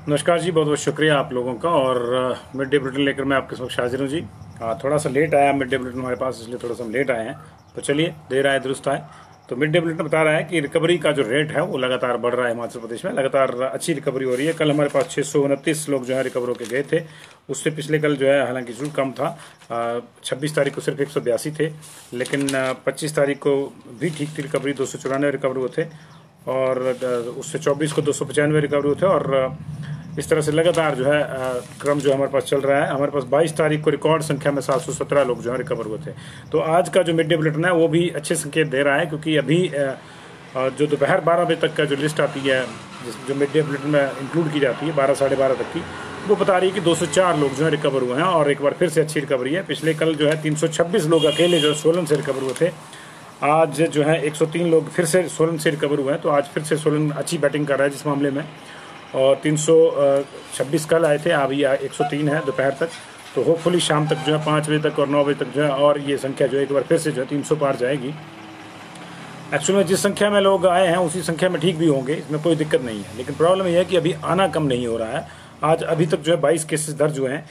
नमस्कार जी, बहुत बहुत शुक्रिया आप लोगों का। और मिड डे बुलेटिन लेकर मैं आपके समक्ष हाजिर हूँ जी। थोड़ा सा लेट आया मिड डे बुलेटिन हमारे पास, इसलिए थोड़ा सा हम लेट आए हैं। तो चलिए, देर आए दुरुस्त आए। तो मिड डे बुलेटिन बता रहा है कि रिकवरी का जो रेट है वो लगातार बढ़ रहा है। हिमाचल प्रदेश में लगातार अच्छी रिकवरी हो रही है। कल हमारे पास 629 लोग जो है रिकवर होकर गए थे। उससे पिछले कल जो है हालांकि जरूर कम था। 26 तारीख को सिर्फ 182 थे, लेकिन 25 तारीख को भी ठीक थी रिकवरी, 294 रिकवर हुए थे। और उससे 24 को 295 रिकवर हुए थे। और इस तरह से लगातार जो है क्रम जो हमारे पास चल रहा है। हमारे पास 22 तारीख को रिकॉर्ड संख्या में 717 लोग जो है रिकवर हुए थे। तो आज का जो मिड डे बुलेटिन है वो भी अच्छे संकेत दे रहा है, क्योंकि अभी जो दोपहर 12 बजे तक का जो लिस्ट आती है, जो मिड डे बुलेटिन में इंक्लूड की जाती है 12 साढ़े 12 तक की, वो बता रही है कि 204 लोग जो है रिकवर हुए हैं। और एक बार फिर से अच्छी रिकवरी है। पिछले कल जो है 326 लोग अकेले जो सोलन से रिकवर हुए थे। आज जो है 103 लोग फिर से सोलन से रिकवर हुए हैं। तो आज फिर से सोलन अच्छी बैटिंग कर रहा है जिस मामले में। और 326 कल आए थे, अभी 103 है दोपहर तक। तो होपफुली शाम तक जो है 5 बजे तक और 9 बजे तक जो है और ये संख्या जो है एक बार फिर से जो है 300 पार जाएगी। एक्चुअली में जिस संख्या में लोग आए हैं उसी संख्या में ठीक भी होंगे, इसमें कोई दिक्कत नहीं है। लेकिन प्रॉब्लम यह है कि अभी आना कम नहीं हो रहा है। आज अभी तक जो है 22 केसेस दर्ज हुए हैं।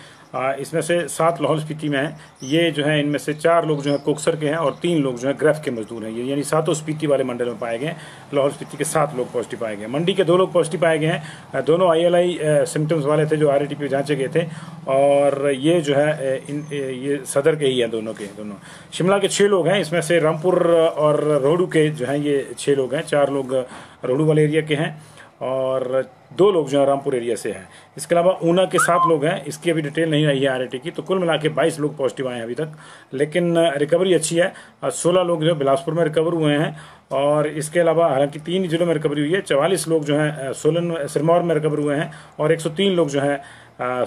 इसमें से 7 लाहौल स्पीति में हैं। ये जो है इनमें से 4 लोग जो है कोकसर के हैं और 3 लोग जो है ग्रेफ के मजदूर हैं। ये यानी 7 स्पीति वाले मंडल में पाए गए हैं। लाहौल स्पीति के 7 लोग पॉजिटिव पाए गए। मंडी के 2 लोग पॉजिटिव पाए गए हैं। दोनों ILI सिम्टम्स वाले थे जो RAT पे जांचे गए थे। और ये जो है ये सदर के ही हैं दोनों के दोनों। शिमला के 6 लोग हैं। इसमें से रामपुर और रोहडू के जो हैं ये 6 लोग हैं। 4 लोग रोहडू वाले एरिया के हैं और 2 लोग जो है रामपुर एरिया से हैं। इसके अलावा ऊना के 7 लोग हैं। इसकी अभी डिटेल नहीं आई है RAT की। तो कुल मिला के 22 लोग पॉजिटिव आए हैं अभी तक, लेकिन रिकवरी अच्छी है। 16 लोग जो है बिलासपुर में रिकवर हुए हैं। और इसके अलावा हालांकि 3 जिलों में रिकवरी हुई है। 44 लोग जो हैं सोलन सिरमौर में रिकवर हुए हैं और 103 लोग जो हैं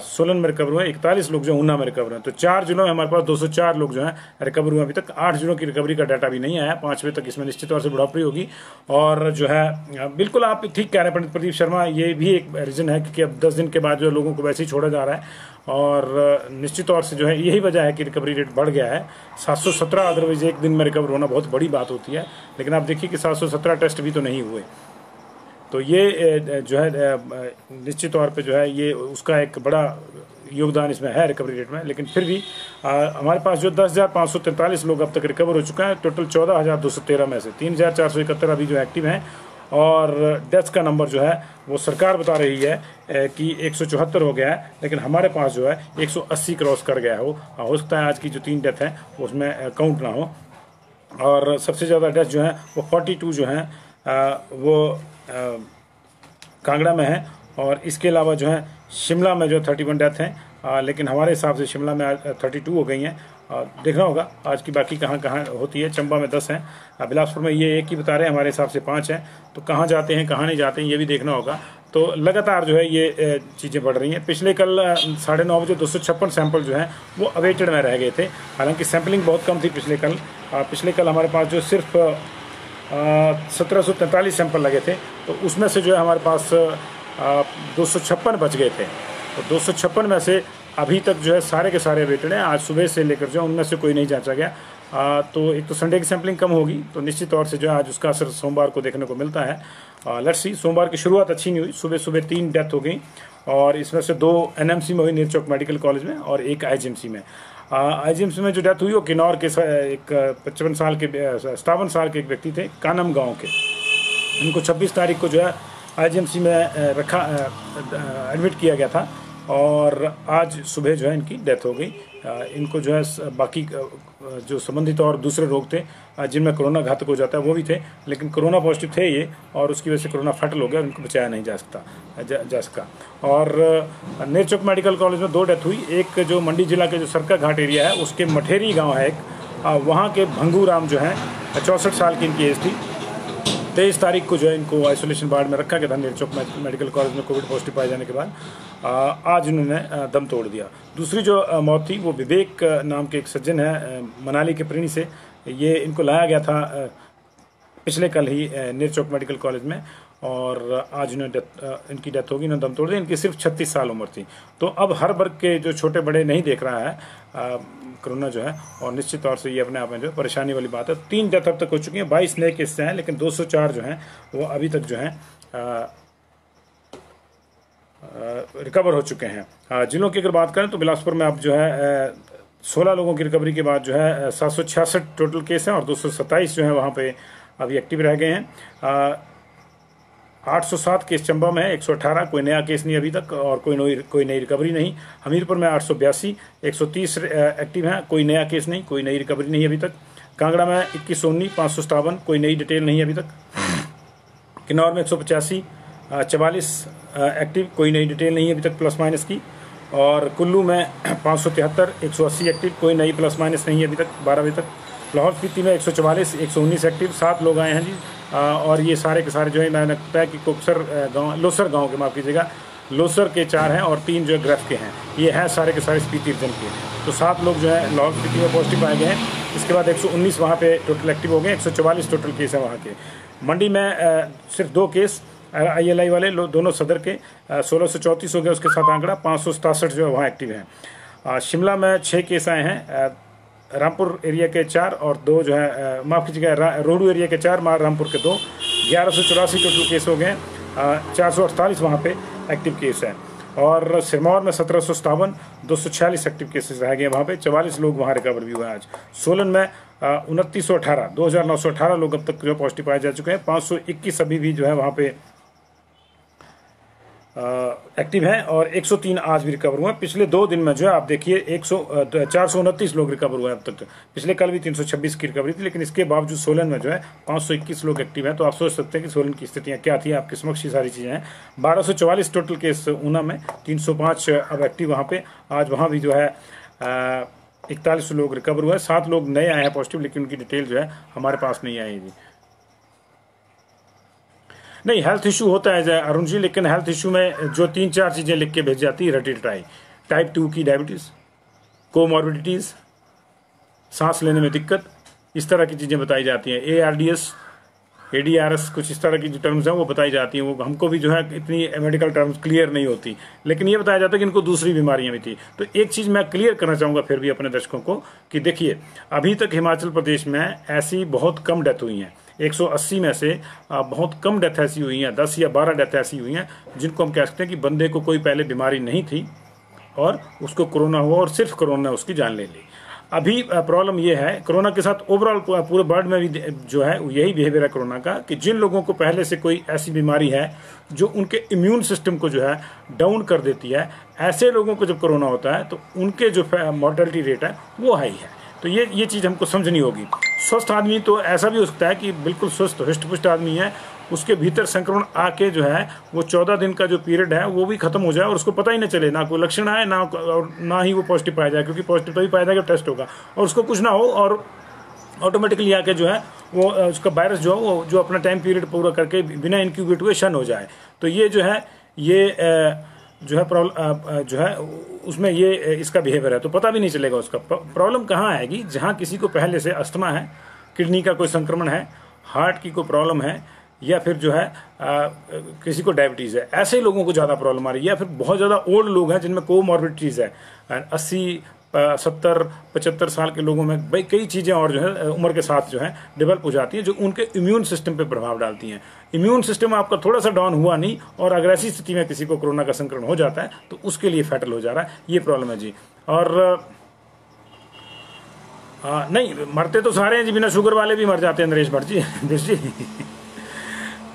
सोलन में रिकवर हुए। 41 लोग जो ऊना में रिकवर हुए। तो 4 जिलों में हमारे पास 204 लोग जो हैं रिकवर हुए अभी तक। 8 जिलों की रिकवरी का डाटा भी नहीं आया। 5 बजे तक इसमें निश्चित तौर से बढ़ोतरी होगी। और जो है बिल्कुल आप ठीक कह रहे हैं पंडित प्रदीप शर्मा, ये भी एक रीजन है क्योंकि अब 10 दिन के बाद जो लोगों को वैसे ही छोड़ा जा रहा है। और निश्चित तौर से जो है यही वजह है कि रिकवरी रेट बढ़ गया है। 717 अदरवाइज एक दिन में रिकवर होना बहुत बड़ी बात होती है, लेकिन आप देखिए कि 717 टेस्ट भी तो नहीं हुए। तो ये जो है निश्चित तौर पे जो है ये उसका एक बड़ा योगदान इसमें है रिकवरी रेट में। लेकिन फिर भी हमारे पास जो 10,543 लोग अब तक रिकवर हो चुका है। टोटल 14,213 में से 3,471 अभी जो एक्टिव हैं। और डेथ का नंबर जो है वो सरकार बता रही है कि 174 हो गया है, लेकिन हमारे पास जो है 180 क्रॉस कर गया है। वो हो सकता है आज की जो 3 डेथ है उसमें काउंट ना हो। और सबसे ज़्यादा डेथ जो है वो 42 जो है वो कांगड़ा में है। और इसके अलावा जो है शिमला में जो 31 डेथ हैं। लेकिन हमारे हिसाब से शिमला में आज 32 हो गई हैं। देखना होगा आज की बाकी कहाँ कहाँ होती है। चंबा में 10 हैं। बिलासपुर में ये 1 ही बता रहे हैं, हमारे हिसाब से 5 हैं। तो कहाँ जाते हैं कहाँ नहीं जाते हैं ये भी देखना होगा। तो लगातार जो है ये चीज़ें बढ़ रही हैं। पिछले कल 9:30 बजे 256 सैंपल जो हैं वो अवेटेड में रह गए थे। हालांकि सैंपलिंग बहुत कम थी पिछले कल। हमारे पास जो सिर्फ 1743 सैंपल लगे थे। तो उसमें से जो है हमारे पास 256 बच गए थे। तो 256 में से अभी तक जो है सारे के सारे अवेटेड हैं। आज सुबह से लेकर जो उनमें से कोई नहीं जांचा गया। तो एक तो संडे की सैंपलिंग कम होगी, तो निश्चित तौर से जो है आज उसका असर सोमवार को देखने को मिलता है। Let's see. सोमवार की शुरुआत अच्छी नहीं हुई। सुबह सुबह 3 डेथ हो गई और इसमें से 2 NMC में हुई, नीरचौक मेडिकल कॉलेज में, और 1 IGMC में। IGMC में जो डेथ हुई वो किन्नौर के एक 55 साल के 57 साल के एक व्यक्ति थे, कानम गाँव के। इनको 26 तारीख को जो है IGMC में एडमिट किया गया था और आज सुबह जो है इनकी डेथ हो गई। इनको जो है बाकी जो संबंधित और दूसरे रोग थे जिनमें कोरोना घातक हो जाता है वो भी थे, लेकिन कोरोना पॉजिटिव थे ये, और उसकी वजह से कोरोना फटल हो गया, उनको बचाया नहीं जा सका। और नीरचौक मेडिकल कॉलेज में 2 डेथ हुई। एक जो मंडी जिला के जो सरका घाट एरिया है उसके मठेरी गाँव है एक, वहाँ के भंगू राम जो हैं 64 साल की इनकी एज थी। 23 तारीख को जो है इनको आइसोलेशन वार्ड में रखा गया था नेरचौक मेडिकल कॉलेज में कोविड पॉजिटिव पाए जाने के बाद। आज उन्होंने दम तोड़ दिया। दूसरी जो मौत थी वो विवेक नाम के एक सज्जन है मनाली के प्रेणी से। ये इनको लाया गया था पिछले कल ही नेरचौक मेडिकल कॉलेज में और आज इनकी डेथ होगी, इन्होंने दम तोड़ दिया। इनकी सिर्फ 36 साल उम्र थी। तो अब हर वर्ग के जो छोटे बड़े नहीं देख रहा है कोरोना जो है, और निश्चित तौर से ये अपने आप में जो परेशानी वाली बात है। 3 डेथ अब तक हो चुकी हैं, 22 नए केस हैं, लेकिन 204 जो हैं वो अभी तक जो है रिकवर हो चुके हैं। जिलों की अगर बात करें तो बिलासपुर में अब जो है 16 लोगों की रिकवरी के बाद जो है 766 टोटल केस हैं और 227 जो है वहाँ पे अभी एक्टिव रह गए हैं। 807 केस चंबा में है, 118 कोई नया केस नहीं अभी तक और कोई नई रिकवरी नहीं। हमीरपुर में 882, 130 एक्टिव हैं, कोई नया केस नहीं, कोई नई रिकवरी नहीं अभी तक। कांगड़ा में 2119, 557, कोई नई डिटेल नहीं अभी तक। किन्नौर में 185, 44 एक्टिव, कोई नई डिटेल नहीं अभी तक प्लस माइनस की। और कुल्लू में 573, 180 एक्टिव, कोई नई प्लस माइनस नहीं अभी तक 12 बजे तक। लाहौल स्पीति में 144, 119 एक्टिव, 7 लोग आए हैं जी। और ये सारे के सारे जो है मैंने बताया कि लोसर गांव के, माफ़ कीजिएगा, लोसर के 4 हैं और 3 जो है ग्रेफ के हैं। ये हैं सारे के सारे स्पीति रीजन के। तो 7 लोग जो है लाहौल स्पीति में पॉजिटिव पाए गए हैं। इसके बाद 119 वहाँ पे टोटल एक्टिव हो गए, 144 टोटल केस हैं वहाँ के। मंडी में सिर्फ 2 केस ILI वाले दोनों सदर के, 1634 हो गए उसके साथ आंकड़ा, 567 जो है वहाँ एक्टिव हैं। शिमला में 6 केस आए हैं, रामपुर एरिया के 4 और 2 जो है माफ़ कीजिएगा रोडू एरिया के 4, रामपुर के 2। 1184 टोटल केस हो गए, 448 वहाँ पे एक्टिव केस हैं। और सिरमौर में 1757, 246 एक्टिव केसेस रह गए वहाँ पे, 44 लोग वहाँ रिकवर भी हुए आज। सोलन में 2918 लोग अब तक जो पॉजिटिव पाए जा चुके हैं। 521 अभी भी जो है वहाँ पे एक्टिव हैं और 103 आज भी रिकवर हुए। पिछले 2 दिन में जो है आप देखिए 429 लोग रिकवर हुए अब तक। पिछले कल भी 326 की रिकवरी थी, लेकिन इसके बावजूद सोलन में जो है 521 लोग एक्टिव हैं। तो आप सोच सकते हैं कि सोलन की स्थितियाँ क्या थी, आपके समक्ष ही सारी चीज़ें हैं। 1244 टोटल केस ऊना में, 305 अब एक्टिव वहाँ पे। आज वहाँ भी जो है 41 लोग रिकवर हुए, 7 लोग नए आए हैं पॉजिटिव, लेकिन उनकी डिटेल जो है हमारे पास नहीं आएगी। नहीं, हेल्थ इशू होता है अरुण जी, लेकिन हेल्थ इशू में जो 3-4 चीज़ें लिख के भेज जाती है, हेरेडिटरी, टाइप 2 की डायबिटीज़, कोमॉर्बिडिटीज़, सांस लेने में दिक्कत, इस तरह की चीज़ें बताई जाती हैं। ARDS, ADRS, कुछ इस तरह की जो टर्म्स हैं वो बताई जाती हैं। वो हमको भी जो है इतनी मेडिकल टर्म्स क्लियर नहीं होती, लेकिन ये बताया जाता है कि इनको दूसरी बीमारियां भी थी। तो एक चीज़ मैं क्लियर करना चाहूँगा फिर भी अपने दर्शकों को कि देखिए, अभी तक हिमाचल प्रदेश में ऐसी बहुत कम डेथ हुई हैं। 180 में से बहुत कम डेथ ऐसी हुई हैं, 10 या 12 डेथ ऐसी हुई हैं जिनको हम कह सकते हैं कि बंदे को कोई पहले बीमारी नहीं थी और उसको कोरोना हुआ और सिर्फ कोरोना ने उसकी जान ले ली। अभी प्रॉब्लम ये है कोरोना के साथ, ओवरऑल पूरे वर्ल्ड में भी जो है यही बिहेवियर है कोरोना का, कि जिन लोगों को पहले से कोई ऐसी बीमारी है जो उनके इम्यून सिस्टम को जो है डाउन कर देती है, ऐसे लोगों को जब कोरोना होता है तो उनके जो मॉर्टेलिटी रेट है वो हाई है। तो ये चीज़ हमको समझनी होगी। स्वस्थ आदमी तो ऐसा भी हो सकता है कि बिल्कुल स्वस्थ हृष्ट-पुष्ट आदमी है, उसके भीतर संक्रमण आके जो है वो 14 दिन का जो पीरियड है वो भी खत्म हो जाए और उसको पता ही न चले, ना कोई लक्षण आए ना ही वो पॉजिटिव पाया जाए, क्योंकि पॉजिटिव तभी पाया जाएगा टेस्ट होगा, और उसको कुछ ना हो और ऑटोमेटिकली आके जो है वो उसका वायरस जो है वो जो अपना टाइम पीरियड पूरा करके बिना इंक्यूबेट हुए शन हो जाए। तो ये जो है जो है प्रॉब्लम जो है उसमें ये इसका बिहेवियर है, तो पता भी नहीं चलेगा उसका। प्रॉब्लम कहाँ आएगी? जहाँ किसी को पहले से अस्थमा है, किडनी का कोई संक्रमण है, हार्ट की कोई प्रॉब्लम है, या फिर जो है किसी को डायबिटीज़ है, ऐसे लोगों को ज़्यादा प्रॉब्लम आ रही है। या फिर बहुत ज़्यादा ओल्ड लोग हैं जिनमें कोमॉर्बिडिटीज़ है, 80, 70, 75 साल के लोगों में भाई कई चीज़ें और जो है उम्र के साथ जो है डेवलप हो जाती हैं, जो उनके इम्यून सिस्टम पे प्रभाव डालती हैं। इम्यून सिस्टम आपका थोड़ा सा डाउन हुआ नहीं और अगर ऐसी स्थिति में किसी को कोरोना का संक्रमण हो जाता है तो उसके लिए फैटल हो जा रहा है, ये प्रॉब्लम है जी। और नहीं, मरते तो सारे हैं जी, बिना शुगर वाले भी मर जाते हैं नरेश भट्ट जी।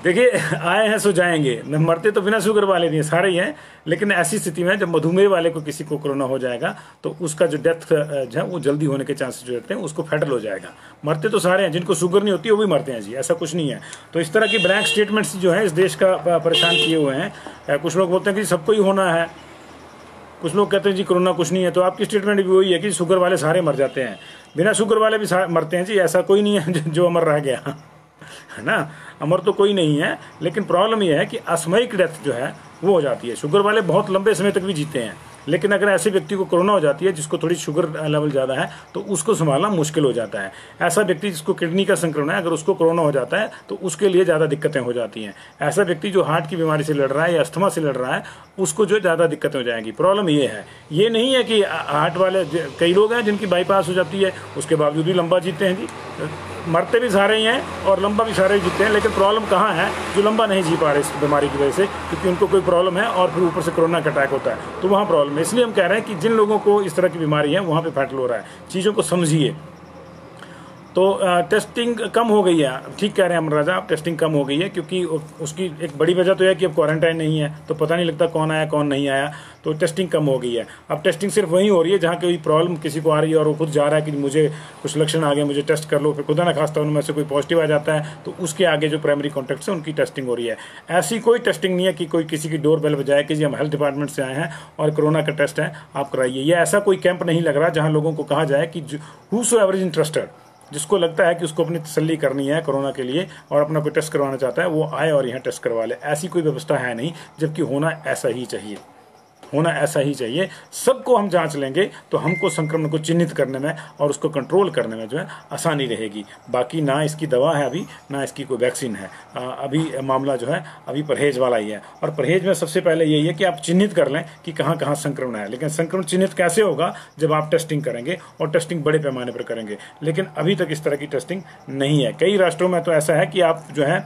देखिए, आए हैं सो जाएंगे, मरते तो बिना शुगर वाले भी हैं, सारे ही हैं, लेकिन ऐसी स्थिति में जब मधुमेह वाले को किसी को कोरोना हो जाएगा तो उसका जो डेथ जो है वो जल्दी होने के चांसेस जो रहते हैं, उसको फैटल हो जाएगा। मरते तो सारे हैं, जिनको शुगर नहीं होती वो भी मरते हैं जी, ऐसा कुछ नहीं है। तो इस तरह की ब्लैंक स्टेटमेंट्स जो है इस देश का परेशान किए हुए हैं। कुछ लोग बोलते हैं कि सबको ही होना है, कुछ लोग कहते हैं जी कोरोना कुछ नहीं है। तो आपकी स्टेटमेंट भी वही है कि शुगर वाले सारे मर जाते हैं, बिना शुगर वाले भी मरते हैं जी, ऐसा कोई नहीं है जो अमर रह गया। है ना, अमर तो कोई नहीं है, लेकिन प्रॉब्लम यह है कि असामयिक डेथ जो है वो हो जाती है। शुगर वाले बहुत लंबे समय तक भी जीते हैं, लेकिन अगर ऐसे व्यक्ति को कोरोना हो जाती है जिसको थोड़ी शुगर लेवल ज़्यादा है, तो उसको संभालना मुश्किल हो जाता है। ऐसा व्यक्ति जिसको किडनी का संक्रमण है, अगर उसको कोरोना हो जाता है तो उसके लिए ज़्यादा दिक्कतें हो जाती हैं। ऐसा व्यक्ति जो हार्ट की बीमारी से लड़ रहा है या अस्थमा से लड़ रहा है, उसको जो ज़्यादा दिक्कतें हो जाएंगी। प्रॉब्लम ये है, ये नहीं है कि हार्ट वाले, कई लोग हैं जिनकी बाईपास हो जाती है, उसके बावजूद भी लंबा जीते हैं जी, मरते भी सारे ही हैं और लंबा भी सारे ही जीते हैं। लेकिन प्रॉब्लम कहाँ है, जो लंबा नहीं जी पा रहे इस बीमारी की वजह से, क्योंकि उनको कोई प्रॉब्लम है और फिर ऊपर से कोरोना का अटैक होता है, तो वहाँ प्रॉब्लम है। इसलिए हम कह रहे हैं कि जिन लोगों को इस तरह की बीमारी है वहाँ पे फैटल हो रहा है, चीज़ों को समझिए। तो टेस्टिंग कम हो गई है, ठीक कह रहे हैं अमर राजा, आप टेस्टिंग कम हो गई है, क्योंकि उसकी एक बड़ी वजह तो है कि अब क्वारंटाइन नहीं है, तो पता नहीं लगता कौन आया कौन नहीं आया, तो टेस्टिंग कम हो गई है। अब टेस्टिंग सिर्फ वहीं हो रही है जहाँ कोई प्रॉब्लम किसी को आ रही है और वो खुद जा रहा है कि मुझे कुछ लक्षण आ गए, मुझे टेस्ट कर लो, फिर खुदा ना खास्ता उनमें से कोई पॉजिटिव आ जाता है, तो उसके आगे जो प्राइमरी कॉन्टैक्ट्स हैं उनकी टेस्टिंग हो रही है। ऐसी कोई टेस्टिंग नहीं है कि कोई किसी की डोर बेल बजाए कि जी हम हेल्थ डिपार्टमेंट से आए हैं और कोरोना का टेस्ट है, आप कराइए। ये ऐसा कोई कैंप नहीं लग रहा जहाँ लोगों को कहा जाए कि हूसोएवर इज इंटरेस्टेड, जिसको लगता है कि उसको अपनी तसल्ली करनी है कोरोना के लिए और अपना कोई टेस्ट करवाना चाहता है, वो आए और यहाँ टेस्ट करवा ले। ऐसी कोई व्यवस्था है नहीं, जबकि होना ऐसा ही चाहिए, होना ऐसा ही चाहिए। सबको हम जांच लेंगे तो हमको संक्रमण को चिन्हित करने में और उसको कंट्रोल करने में जो है आसानी रहेगी। बाकी ना इसकी दवा है अभी, ना इसकी कोई वैक्सीन है। अभी मामला जो है अभी परहेज वाला ही है, और परहेज में सबसे पहले यही है कि आप चिन्हित कर लें कि कहाँ कहाँ संक्रमण है। लेकिन संक्रमण चिन्हित कैसे होगा, जब आप टेस्टिंग करेंगे, और टेस्टिंग बड़े पैमाने पर करेंगे। लेकिन अभी तक इस तरह की टेस्टिंग नहीं है। कई राष्ट्रों में तो ऐसा है कि आप जो है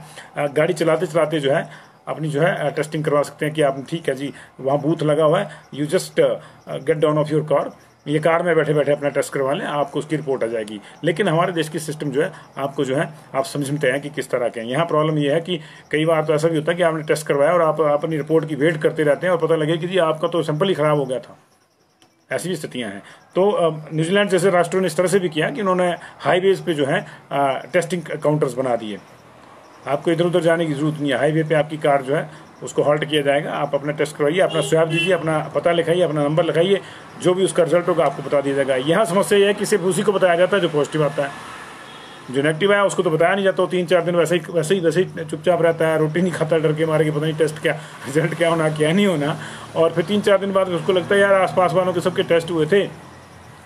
गाड़ी चलाते चलाते जो है अपनी जो है टेस्टिंग करवा सकते हैं कि आप, ठीक है जी वहाँ बूथ लगा हुआ है, you just get down of your car, ये कार में बैठे बैठे अपना टेस्ट करवा लें, आपको उसकी रिपोर्ट आ जाएगी। लेकिन हमारे देश की सिस्टम जो है आपको जो है आप समझते हैं कि किस तरह के हैं। यहाँ प्रॉब्लम ये है कि कई बार तो ऐसा भी होता है कि आपने टेस्ट करवाया और आप अपनी रिपोर्ट की वेट करते रहते हैं और पता लगे कि जी आपका तो सैंपल ही खराब हो गया था। ऐसी भी स्थितियाँ हैं। तो न्यूजीलैंड जैसे राष्ट्रों ने इस तरह से भी किया कि उन्होंने हाईवेज पे जो है टेस्टिंग काउंटर्स बना दिए। आपको इधर उधर जाने की जरूरत नहीं है, हाईवे पे आपकी कार जो है उसको हॉल्ट किया जाएगा, आप अपना टेस्ट करवाइए, अपना स्वैब दीजिए, अपना पता लिखाइए, अपना नंबर लिखाइए, जो भी उसका रिजल्ट होगा आपको बता दिया जाएगा। यहाँ समस्या यह है कि सिर्फ उसी को बताया जाता है जो पॉजिटिव आता है, जो नेगेटिव आया उसको तो बताया नहीं जाता। 3-4 दिन वैसे ही चुपचाप रहता है, रोटी नहीं खाता, डर के मारे कि पता नहीं टेस्ट क्या रिजल्ट क्या होना क्या नहीं होना। और फिर 3-4 दिन बाद उसको लगता है यार आसपास वालों के सबके टेस्ट हुए थे,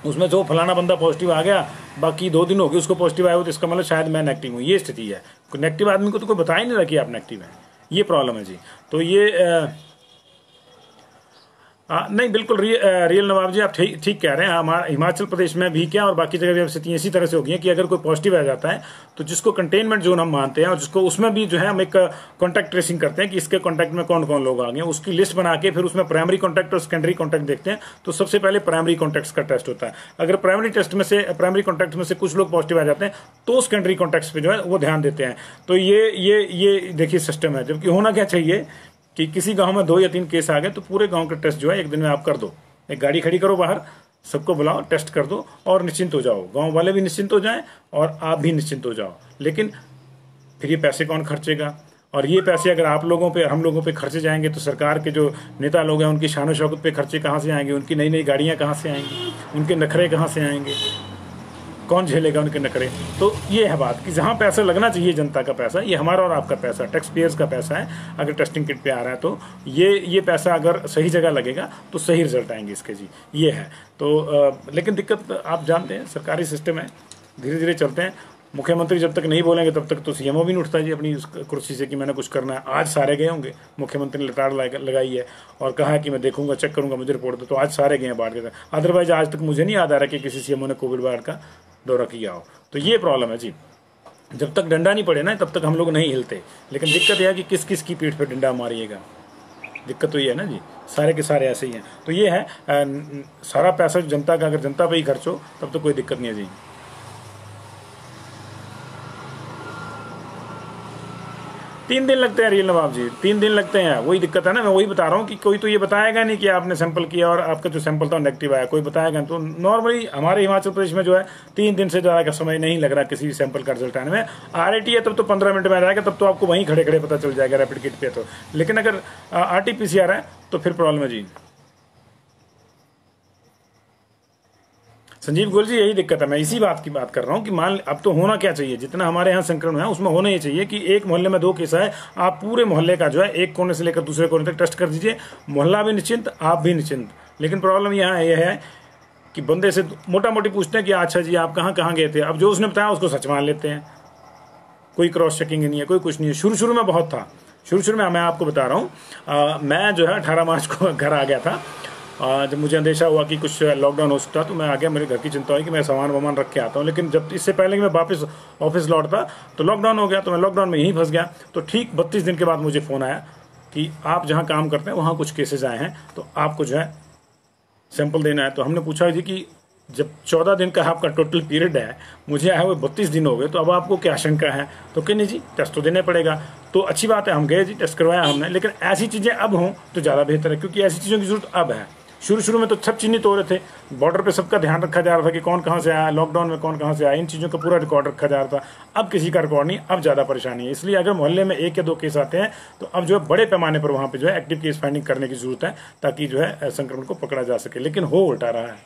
उसमें तो फलाना बंदा पॉजिटिव आ गया, बाकी 2 दिन हो गए उसको पॉजिटिव आया हो, तो इसका मतलब शायद मैं नेगेटिव हूँ। ये स्थिति है। नेगेटिव आदमी को तो कोई बता ही नहीं रहा कि आप नेगेटिव हैं, ये प्रॉब्लम है जी। तो ये नहीं, बिल्कुल रियल नवाब जी, आप ठीक कह रहे हैं। हमारा हिमाचल प्रदेश में भी क्या और बाकी जगह भी स्थितियाँ इसी तरह से हो गई हैं कि अगर कोई पॉजिटिव आ जाता है तो जिसको कंटेनमेंट जोन हम मानते हैं और जिसको उसमें भी जो है हम एक कॉन्टैक्ट ट्रेसिंग करते हैं कि इसके कॉन्टैक्ट में कौन कौन लोग आ गए, उसकी लिस्ट बना के फिर उसमें प्राइमरी कॉन्टैक्ट और सेकेंडरी कॉन्टैक्ट देखते हैं। तो सबसे पहले प्राइमरी कॉन्टैक्ट्स का टेस्ट होता है। अगर प्राइमरी कॉन्टैक्ट में से कुछ लोग पॉजिटिव आ जाते हैं तो सेकेंडरी कॉन्टैक्ट्स पे जो है वो ध्यान देते हैं। तो ये देखिए सिस्टम है। जबकि होना क्या चाहिए कि किसी गांव में 2 या 3 केस आ गए तो पूरे गांव का टेस्ट जो है एक दिन में आप कर दो, एक गाड़ी खड़ी करो बाहर, सबको बुलाओ, टेस्ट कर दो और निश्चिंत हो जाओ। गांव वाले भी निश्चिंत हो जाएं और आप भी निश्चिंत हो जाओ। लेकिन फिर ये पैसे कौन खर्चेगा, और ये पैसे अगर आप लोगों पे, हम लोगों पे खर्चे जाएंगे तो सरकार के जो नेता लोग हैं उनकी शान शौकत पे खर्चे कहाँ से आएंगे, उनकी नई नई गाड़ियाँ कहाँ से आएंगी, उनके नखरे कहाँ से आएंगे, कौन झेलेगा उनके नखरे। तो ये है बात कि जहाँ पैसा लगना चाहिए जनता का पैसा, ये हमारा और आपका पैसा, टैक्स पेयर्स का पैसा है। अगर टेस्टिंग किट पे आ रहा है तो ये पैसा अगर सही जगह लगेगा तो सही रिजल्ट आएंगे इसके जी, ये है। तो लेकिन दिक्कत आप जानते हैं, सरकारी सिस्टम है, धीरे धीरे चलते हैं। मुख्यमंत्री जब तक नहीं बोलेंगे तब तक तो सीएमओ भी नहीं उठता जी अपनी कुर्सी से कि मैंने कुछ करना है। आज सारे गए होंगे, मुख्यमंत्री ने लताड़ लगाई है और कहा है कि मैं देखूंगा, चेक करूंगा, मुझे रिपोर्ट दो, तो आज सारे गए हैं बाढ़ के। अदरवाइज आज तक मुझे नहीं याद आ रहा कि किसी सीएमओ ने कोविड वार्ड का दौरा किया हो। तो ये प्रॉब्लम है जी, जब तक डंडा नहीं पड़े ना तब तक हम लोग नहीं हिलते। लेकिन दिक्कत यह है कि किस किस की पीठ पर डंडा मारिएगा, दिक्कत तो ये है ना जी, सारे के सारे ऐसे ही हैं। तो ये है सारा पैसा जनता का, अगर जनता पे ही खर्च हो तब तो कोई दिक्कत नहीं है जी। 3 दिन लगते हैं रियल नवाब जी, 3 दिन लगते हैं। वही दिक्कत है ना, मैं वही बता रहा हूँ कि कोई तो ये बताएगा नहीं कि आपने सैंपल किया और आपका जो सैंपल था नेगेटिव आया, कोई बताएगा नहीं। तो नॉर्मली हमारे हिमाचल प्रदेश में जो है 3 दिन से ज़्यादा का समय नहीं लग रहा किसी भी सैंपल का रिजल्ट आने में। RAT है तब तो 15 मिनट में आ जाएगा, तब तो आपको वहीं खड़े खड़े पता चल जाएगा रैपिड किट पे तो। लेकिन अगर RT-PCR है तो फिर प्रॉब्लम है जी। संजीव गोयल जी, यही दिक्कत है। मैं इसी बात की बात कर रहा हूँ कि मान अब तो होना क्या चाहिए, जितना हमारे यहाँ संक्रमण है उसमें होना ही चाहिए कि एक मोहल्ले में 2 केस आए, आप पूरे मोहल्ले का जो है एक कोने से लेकर दूसरे कोने तक टेस्ट कर दीजिए, मोहल्ला भी निश्चिंत, आप भी निश्चिंत। लेकिन प्रॉब्लम यहाँ यह है कि बंदे से मोटा मोटी पूछते हैं कि अच्छा जी आप कहाँ कहाँ गए थे, अब जो उसने बताया उसको सच मान लेते हैं, कोई क्रॉस चेकिंग नहीं है, कोई कुछ नहीं है। शुरू शुरू में बहुत था, शुरू में मैं आपको बता रहा हूँ, मैं जो है 18 मार्च को घर आ गया था। जब मुझे अंदेशा हुआ कि कुछ लॉकडाउन हो सकता तो मैं आ गया, मेरे घर की चिंता हुई कि मैं सामान वामान रख के आता हूँ। लेकिन जब इससे पहले कि मैं वापस ऑफिस लौटता तो लॉकडाउन हो गया, तो मैं लॉकडाउन में यहीं फंस गया। तो ठीक 32 दिन के बाद मुझे फ़ोन आया कि आप जहाँ काम करते हैं वहाँ कुछ केसेज आए हैं, तो आपको जो है सैंपल देना है। तो हमने पूछा जी कि जब 14 दिन का आपका टोटल पीरियड है, मुझे आया हुए 32 दिन हो गए, तो अब आपको क्या आशंका है? तो कहने जी टेस्ट तो देना पड़ेगा। तो अच्छी बात है, हम गए जी, टेस्ट करवाया हमने। लेकिन ऐसी चीज़ें अब हों तो ज़्यादा बेहतर है, क्योंकि ऐसी चीज़ों की जरूरत अब है। शुरू में तो सब चिन्हित हो रहे थे, बॉर्डर पे सबका ध्यान रखा जा रहा था कि कौन कहाँ से आया, लॉकडाउन में कौन कहाँ से आया, इन चीज़ों का पूरा रिकॉर्ड रखा जा रहा था। अब किसी का रिकॉर्ड नहीं, अब ज़्यादा परेशानी है। इसलिए अगर मोहल्ले में 1 या 2 केस आते हैं तो अब जो है बड़े पैमाने पर वहाँ पे जो है एक्टिव केस फाइंडिंग करने की जरूरत है, ताकि जो है संक्रमण को पकड़ा जा सके। लेकिन हो उल्टा रहा है।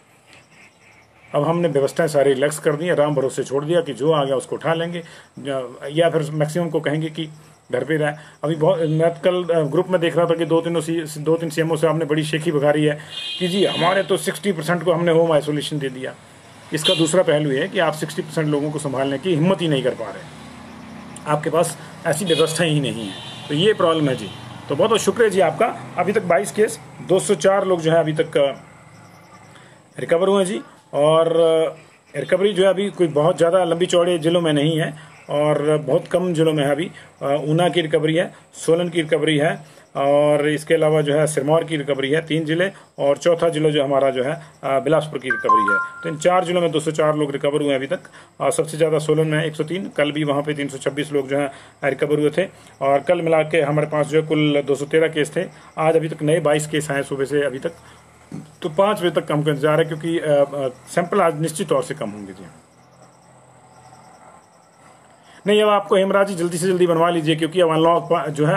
अब हमने व्यवस्थाएं सारी रिलैक्स कर दी है, राम भरोसे छोड़ दिया कि जो आ गया उसको उठा लेंगे, या फिर मैक्सिमम को कहेंगे कि घर पे रहे। अभी बहुत, मैं कल ग्रुप में देख रहा था कि 2-3 सीएमओ से आपने बड़ी शेखी बघारी है कि जी हमारे तो 60% को हमने होम आइसोलेशन दे दिया। इसका दूसरा पहलू है कि आप 60% लोगों को संभालने की हिम्मत ही नहीं कर पा रहे, आपके पास ऐसी व्यवस्था ही नहीं है। तो ये प्रॉब्लम है जी। तो बहुत बहुत शुक्रिया जी आपका। अभी तक 22 केस, 204 लोग जो है अभी तक रिकवर हुए जी। और रिकवरी जो है अभी कोई बहुत ज़्यादा लंबी चौड़े जिलों में नहीं है, और बहुत कम जिलों में है। अभी ऊना की रिकवरी है, सोलन की रिकवरी है, और इसके अलावा जो है सिरमौर की रिकवरी है, 3 जिले, और चौथा जिला जो हमारा जो है बिलासपुर की रिकवरी है। तो इन 4 जिलों में 204 लोग रिकवर हुए अभी तक। और सबसे ज़्यादा सोलन में 103, कल भी वहाँ पे 326 लोग जो है रिकवर हुए थे। और कल मिला के हमारे पास जो है कुल 213 केस थे। आज अभी तक नए 22 केस आए सुबह से अभी तक। तो 5 बजे तक हमको इंतजार है, क्योंकि सैंपल आज निश्चित तौर से कम होंगे जी। नहीं, अब आपको हेमराज जी जल्दी से जल्दी बनवा लीजिए, क्योंकि अब अनलॉक जो है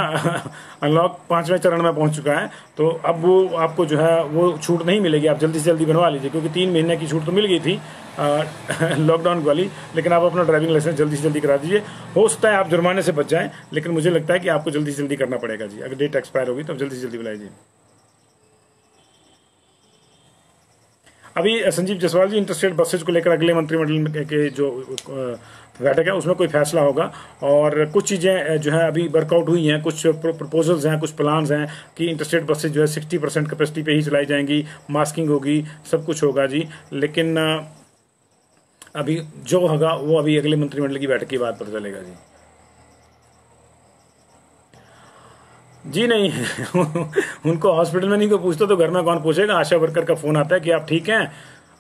अनलॉक 5वें चरण में पहुंच चुका है। तो अब वो आपको जो है वो छूट नहीं मिलेगी, आप जल्दी से जल्दी बनवा लीजिए, क्योंकि 3 महीने की छूट तो मिल गई थी लॉकडाउन वाली। लेकिन आप अपना ड्राइविंग लाइसेंस जल्दी से जल्दी करा दीजिए। हो सकता है आप जुर्माने से बच जाएं, लेकिन मुझे लगता है कि आपको जल्दी से जल्दी करना पड़ेगा जी। अगर डेट एक्सपायर होगी तो जल्दी से जल्दी बुलाइए। अभी संजीव जायसवाल जी, इंटरस्टेट बसेज को लेकर अगले मंत्रिमंडल के जो बैठक है उसमें कोई फैसला होगा, और कुछ चीज़ें जो है अभी वर्कआउट हुई हैं, कुछ प्रपोजल्स हैं, कुछ प्लान्स हैं कि इंटरस्टेट बसेज जो है 60% कैपेसिटी पे ही चलाई जाएंगी, मास्किंग होगी, सब कुछ होगा जी। लेकिन अभी जो होगा वो अभी अगले मंत्रिमंडल की बैठक के बाद पता चलेगा जी। जी नहीं उनको हॉस्पिटल में नहीं कोई पूछता तो घर में कौन पूछेगा? आशा वर्कर का फोन आता है कि आप ठीक हैं,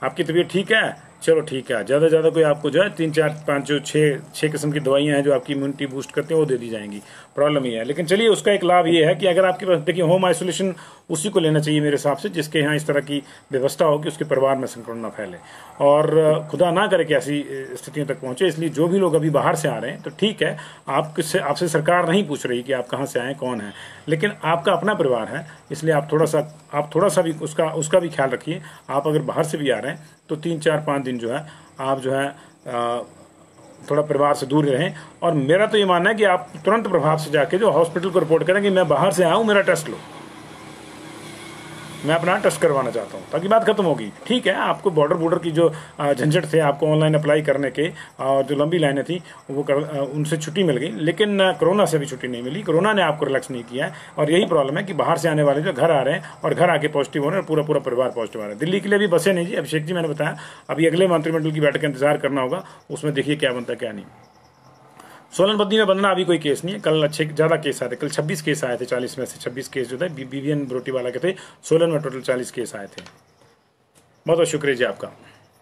आपकी तबीयत ठीक है, चलो ठीक है। ज़्यादा से ज़्यादा कोई आपको जो है 3, 4, 5 जो 6 किस्म की दवाइयाँ हैं जो आपकी इम्यूनिटी बूस्ट करते हैं वो दे दी जाएंगी। प्रॉब्लम ये है। लेकिन चलिए, उसका एक लाभ ये है कि अगर आपके पास, देखिए, होम आइसोलेशन उसी को लेना चाहिए मेरे हिसाब से जिसके यहाँ इस तरह की व्यवस्था हो कि उसके परिवार में संक्रमण ना फैले, और खुदा ना करे कि ऐसी स्थितियों तक पहुंचे। इसलिए जो भी लोग अभी बाहर से आ रहे हैं तो ठीक है, आपसे सरकार नहीं पूछ रही कि आप कहाँ से आए, कौन है, लेकिन आपका अपना परिवार है, इसलिए आप थोड़ा सा भी उसका भी ख्याल रखिए। आप अगर बाहर से भी आ रहे हैं तो 3, 4, 5 दिन जो है आप जो है थोड़ा परिवार से दूर रहें। और मेरा तो ये मानना है कि आप तुरंत प्रभाव से जाके जो हॉस्पिटल को रिपोर्ट करें कि मैं बाहर से आया हूँ, मेरा टेस्ट लो, मैं अपना टेस्ट करवाना चाहता हूँ, ताकि बात खत्म होगी। ठीक है, आपको बॉर्डर की जो झंझट थे, आपको ऑनलाइन अप्लाई करने के और जो लंबी लाइनें थी वो उनसे छुट्टी मिल गई, लेकिन कोरोना से भी छुट्टी नहीं मिली। कोरोना ने आपको रिलैक्स नहीं किया है, और यही प्रॉब्लम है कि बाहर से आने वाले जो घर आ रहे हैं और घर आके पॉजिटिव हो रहे हैं, पूरा परिवार पॉजिटिव आ रहा है। दिल्ली के लिए भी बसें नहीं जी, अभिषेक जी मैंने बताया, अभी अगले मंत्रिमंडल की बैठक का इंतजार करना होगा, उसमें देखिए क्या बनता है क्या नहीं। सोलन बद्दी में बंधना अभी कोई केस नहीं है। कल अच्छे ज़्यादा केस आए थे, कल 26 केस आए थे, 40 में से 26 केस जो थे BVN बरोटीवाला के थे। सोलन में टोटल 40 केस आए थे। बहुत बहुत शुक्रिया जी आपका।